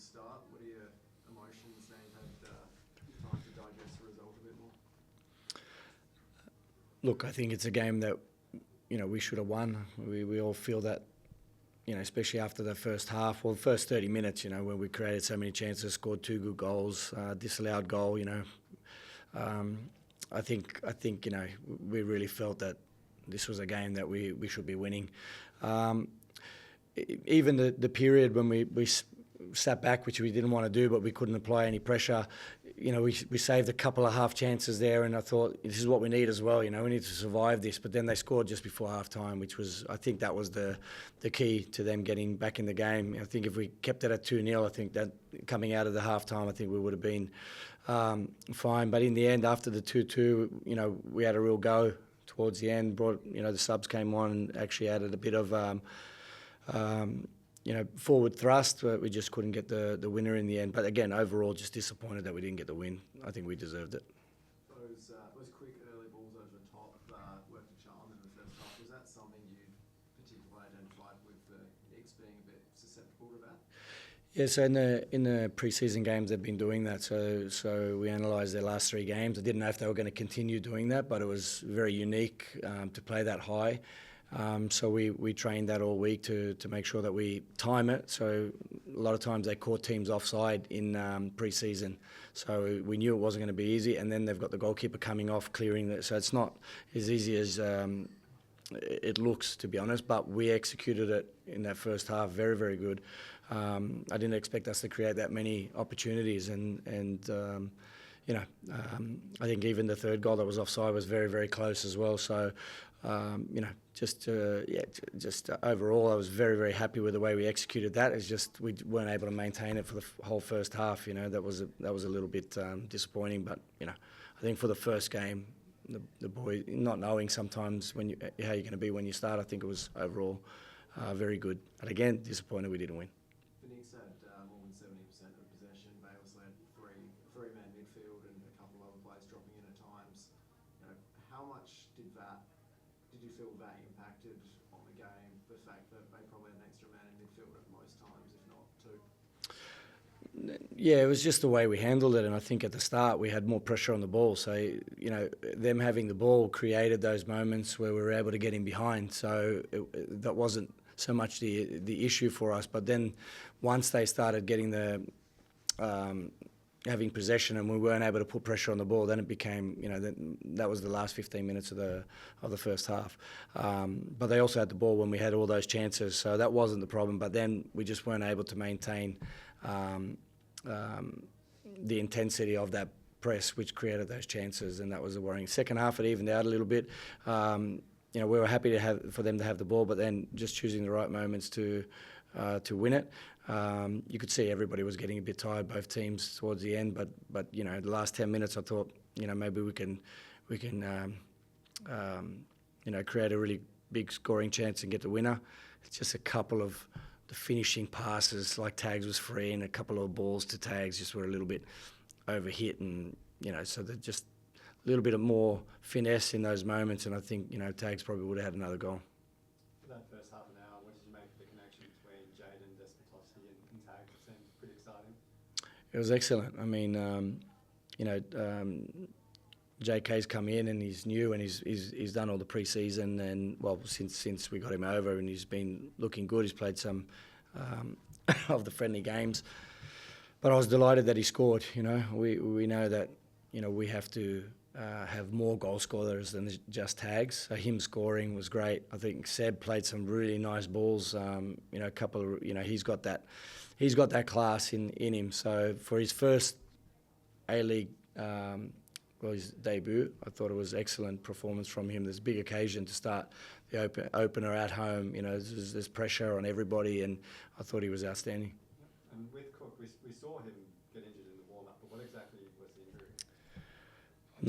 start. What are your emotions now you've had time to digest the result a bit more? Look, I think it's a game that, we should have won. We all feel that, especially after the first half, the first 30 minutes, when we created so many chances, scored 2 good goals, disallowed goal, I think, we really felt that this was a game that we should be winning. Even the period when we sat back, which we didn't want to do, but we couldn't apply any pressure, we saved a couple of half chances there, and I thought this is what we need as well. We need to survive this. But then they scored just before half time, which was, I think that was the key to them getting back in the game. I think if we kept it at 2-0, I think that coming out of the half time, I think we would have been fine. But in the end, after the 2-2, we had a real go towards the end. The subs came on and actually added a bit of forward thrust, but we just couldn't get the winner in the end. But again, overall, just disappointed that we didn't get the win. I think we deserved it. Those quick early balls over the top worked a charm in the first half. Was that something you particularly identified with the X being a bit susceptible to that? Yeah, so in the pre-season games, they've been doing that. So we analysed their last 3 games. I didn't know if they were going to continue doing that, but it was very unique to play that high. So we trained that all week to make sure that we time it. So a lot of times they caught teams offside in pre-season. So we knew it wasn't going to be easy. And then they've got the goalkeeper coming off, clearing it. So it's not as easy as it looks, to be honest. But we executed it in that first half very, very good. I didn't expect us to create that many opportunities. And I think even the third goal that was offside was very, very close as well. So, just overall, I was very, very happy with the way we executed that. It's just we weren't able to maintain it for the whole first half. That was a little bit disappointing. But I think for the first game, the boy not knowing sometimes how you're going to be when you start, I think it was overall very good. And again, disappointed we didn't win. Phoenix had more than 70% of possession. Bales led three-man midfield and a couple of other players dropping in at times. How much did you feel that impacted on the game? The fact that they probably had an extra man in midfield at most times, if not 2. Yeah, it was just the way we handled it, and I think at the start we had more pressure on the ball. So them having the ball created those moments where we were able to get in behind. So that wasn't so much the issue for us. But then once they started getting having possession and we weren't able to put pressure on the ball, then it became, that was the last 15 minutes of the first half. But they also had the ball when we had all those chances, so that wasn't the problem. But then we just weren't able to maintain the intensity of that press, which created those chances, and that was the worrying. Second half, it evened out a little bit. We were happy for them to have the ball, but then just choosing the right moments to win it. You could see everybody was getting a bit tired, both teams towards the end. But the last 10 minutes, I thought maybe we can create a really big scoring chance and get the winner. It's just a couple of the finishing passes, like Tags was free, and a couple of balls to Tags just were a little bit overhit, and so they're just a little bit of more finesse in those moments. And I think Tags probably would have had another goal. For that first half an hour, what did you make of the connection between Jaden, Despotovsky and Tags? It seemed pretty exciting. It was excellent. I mean, JK's come in and he's new and he's done all the pre-season and since we got him over, and he's been looking good. He's played some of the friendly games, but I was delighted that he scored. We know that we have to have more goal scorers than just Tags. So him scoring was great. I think Seb played some really nice balls. A couple of he's got that class in him. So for his first A-League. His debut, I thought it was excellent performance from him. There's a big occasion to start the opener at home. There's pressure on everybody, and I thought he was outstanding. And with Cook, we saw him get injured in the warm-up, but what exactly was the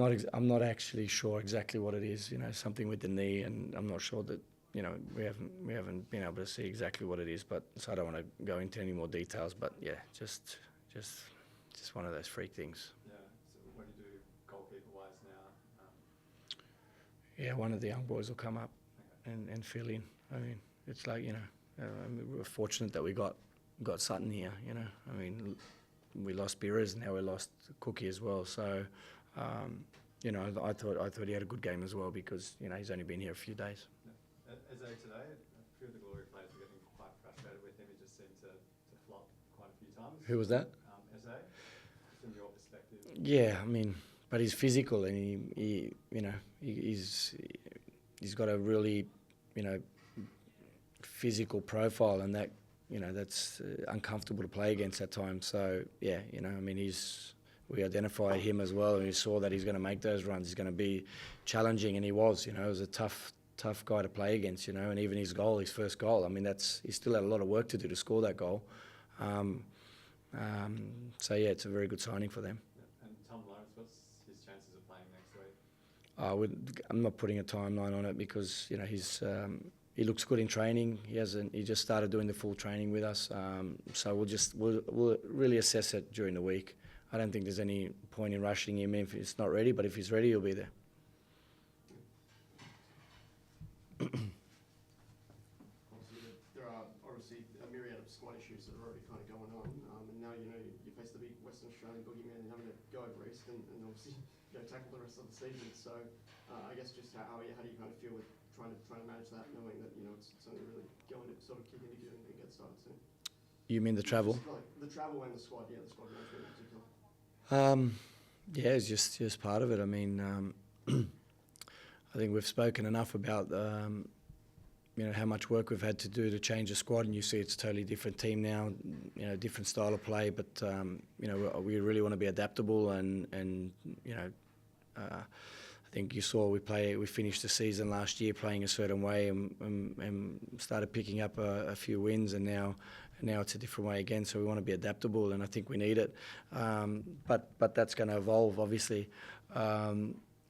injury? I'm not actually sure exactly what it is. Something with the knee, and I'm not sure that we haven't been able to see exactly what it is. But so I don't want to go into any more details. But yeah, just one of those freak things. Yeah, one of the young boys will come up and fill in. I mean, it's like, we're fortunate that we got got Sutton here. You know, I mean, we lost Beerers, now we lost Cookie as well. So, you know, I thought he had a good game as well because you know he's only been here a few days. Yeah. As today, a few of the Glory players were getting quite frustrated with him. He just seemed to flop quite a few times. Who was that? Eze, from your perspective. Yeah, I mean, but he's physical and he you know, he's got a really, you know, physical profile, and that, you know, that's uncomfortable to play against at times. So yeah, you know, I mean, we identified him as well, and we saw that he's going to make those runs. He's going to be challenging, and he was. You know, he was a tough guy to play against. You know, and even his first goal. I mean, he still had a lot of work to do to score that goal. So yeah, it's a very good signing for them. Yeah. And Tom Lawrence, what's his chances of playing next week? I'm not putting a timeline on it because you know he looks good in training. He just started doing the full training with us. So we'll really assess it during the week. I don't think there's any point in rushing him if he's not ready, but if he's ready, he'll be there. There are obviously a myriad of squad issues that are already kind of going on, and now you know you face the big Western Australian boogeyman and having to go over east and obviously tackle the rest of the season. So I guess just how do you kind of feel with trying to manage that, knowing that you know it's only really going to sort of kick into gear and get started soon. You mean the travel? Like the travel and the squad, yeah, the squad management in particular. Yeah, it's just part of it. I mean, I think we've spoken enough about you know how much work we've had to do to change the squad, and you see it's a totally different team now, you know, different style of play. But you know, we really want to be adaptable, and you know, I think you saw we finished the season last year playing a certain way, and started picking up a few wins, and now it's a different way again. So we want to be adaptable, and I think we need it. But that's going to evolve, obviously.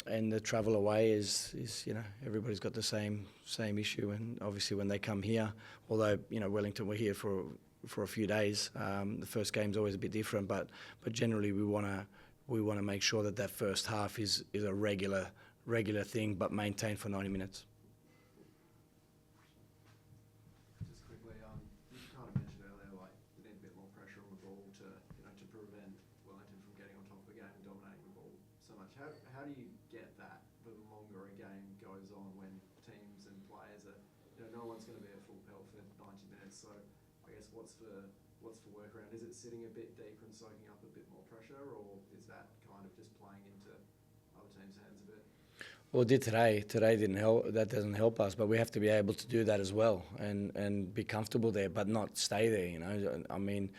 And the travel away is you know, everybody's got the same issue, and obviously when they come here, although you know Wellington were here for a few days, the first game's always a bit different, but generally we want to make sure that first half is a regular thing, but maintained for 90 minutes. Just quickly, you kind of mentioned earlier, like you need a bit more pressure on the ball to prevent Wellington from getting on top of the game and dominating the ball so much. How do you get that the longer a game goes on, when teams and players are, you know, no one's going to be at full pelt for 90 minutes. So I guess what's the workaround? Is it sitting a bit deeper and soaking up a bit more pressure, or is that kind of just playing into other teams' hands a bit? Well, it did today. Today didn't help. That doesn't help us, but we have to be able to do that as well, and be comfortable there, but not stay there. You know, I mean,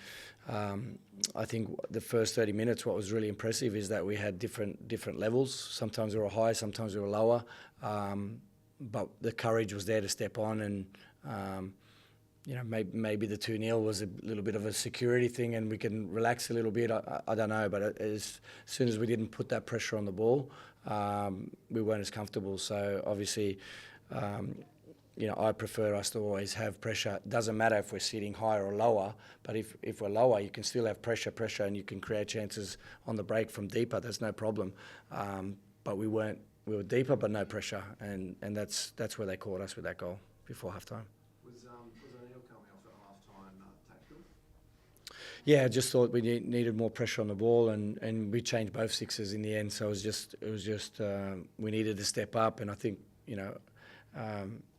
I think the first 30 minutes, what was really impressive is that we had different levels. Sometimes we were high, sometimes we were lower, but the courage was there to step on, and you know, maybe the 2-0 was a little bit of a security thing, and we can relax a little bit. I don't know, but as soon as we didn't put that pressure on the ball, we weren't as comfortable. So obviously, you know, I prefer us to always have pressure. It doesn't matter if we're sitting higher or lower, but if we're lower, you can still have pressure, and you can create chances on the break from deeper. There's no problem. But we were deeper, but no pressure, and that's where they caught us with that goal before halftime. Was O'Neill coming off at half-time tactical? Yeah, I just thought we needed more pressure on the ball, and we changed both sixes in the end. So it was just we needed to step up, and I think you know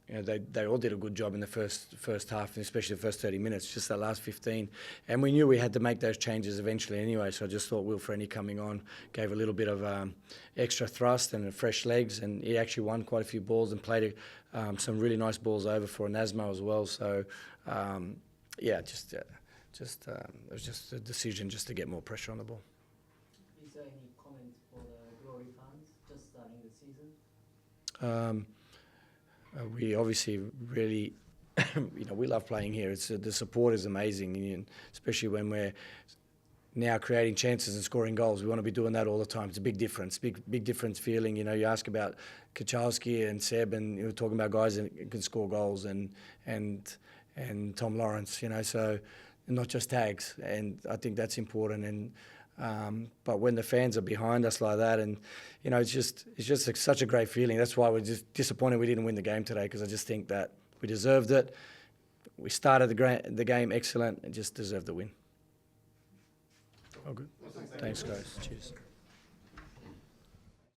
they all did a good job in the first half, and especially the first 30 minutes. Just that last 15, and we knew we had to make those changes eventually anyway. So I just thought Will Frenny coming on gave a little bit of extra thrust and fresh legs, and he actually won quite a few balls and played some really nice balls over for Nasmo as well. So yeah, it was just a decision just to get more pressure on the ball. Is there any comments for the Glory fans just starting the season? We obviously really, you know, we love playing here. The support is amazing, and especially when we're now creating chances and scoring goals. We want to be doing that all the time. It's a big difference, big difference feeling. You know, you ask about Kachalski and Seb, and you're talking about guys that can score goals, and Tom Lawrence. You know, so not just tags, and I think that's important. And but when the fans are behind us like that, and you know, it's just such a great feeling. That's why we're just disappointed we didn't win the game today, because I just think that we deserved it. we started the game excellent and just deserved the win. All good. Well, thanks. Thanks, guys. Cheers.